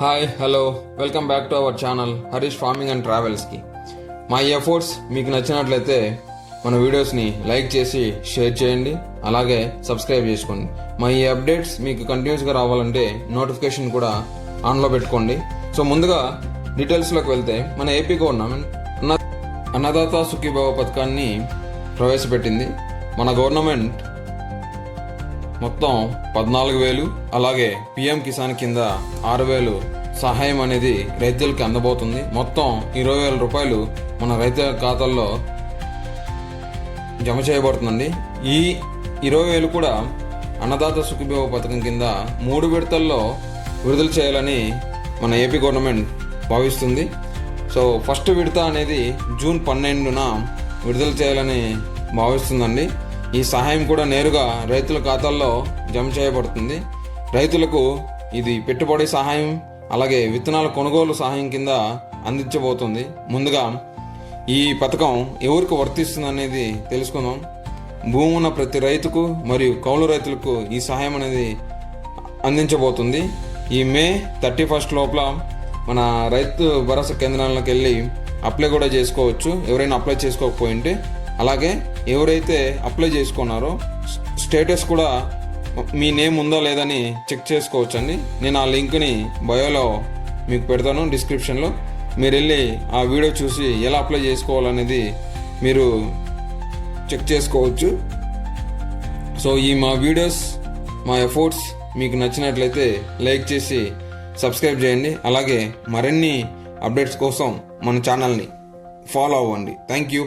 Hi hello welcome back to our channel Harish farming and ట్రావెల్స్కి. మా ఈ ఎఫర్ట్స్ మీకు నచ్చినట్లయితే మన వీడియోస్ని లైక్ చేసి షేర్ చేయండి, అలాగే సబ్స్క్రైబ్ చేసుకోండి. మా ఈ అప్డేట్స్ మీకు కంటిన్యూస్గా రావాలంటే నోటిఫికేషన్ కూడా ఆన్లో పెట్టుకోండి. సో ముందుగా డీటెయిల్స్లోకి వెళ్తే, మన ఏపీ గవర్నమెంట్ అన్నదాత సుఖీభవ పథకాన్ని ప్రవేశపెట్టింది. మన గవర్నమెంట్ మొత్తం 14,000, అలాగే పిఎం కిసాన్ కింద 6,000 సహాయం అనేది రైతులకి అందబోతుంది. మొత్తం 20,000 రూపాయలు మన రైతుల ఖాతాల్లో జమ చేయబడుతుందండి. ఈ 20,000 కూడా అన్నదాత సుఖీభవ పథకం కింద 3 విడతల్లో విడుదల చేయాలని మన ఏపీ గవర్నమెంట్ భావిస్తుంది. సో ఫస్ట్ విడత అనేది జూన్ 12న విడుదల చేయాలని భావిస్తుందండి. ఈ సహాయం కూడా నేరుగా రైతుల ఖాతాల్లో జమ చేయబడుతుంది. రైతులకు ఇది పెట్టుబడి సహాయం, అలాగే విత్తనాల కొనుగోలు సహాయం కింద అందించబోతుంది. ముందుగా ఈ పథకం ఎవరికి వర్తిస్తుంది అనేది తెలుసుకుందాం. భూమి ఉన్న ప్రతి రైతుకు మరియు కౌలు రైతులకు ఈ సహాయం అనేది అందించబోతుంది. ఈ మే 31 లోపల మన రైతు భరోసా కేంద్రాలకు వెళ్ళి అప్లై కూడా చేసుకోవచ్చు, ఎవరైనా అప్లై చేసుకోకపోయింటే. అలాగే ఎవరైతే అప్లై చేసుకున్నారో స్టేటస్ కూడా మీ నేమ్ ఉందో లేదని చెక్ చేసుకోవచ్చండి. నేను ఆ లింక్ని బయోలో మీకు పెడతాను, డిస్క్రిప్షన్లో. మీరు వెళ్ళి ఆ వీడియో చూసి ఎలా అప్లై చేసుకోవాలనేది మీరు చెక్ చేసుకోవచ్చు. సో ఈ మా వీడియోస్, మా ఎఫర్ట్స్ మీకు నచ్చినట్లయితే లైక్ చేసి సబ్స్క్రైబ్ చేయండి. అలాగే మరిన్ని అప్డేట్స్ కోసం మన ఛానల్ని ఫాలో అవ్వండి. Thank you.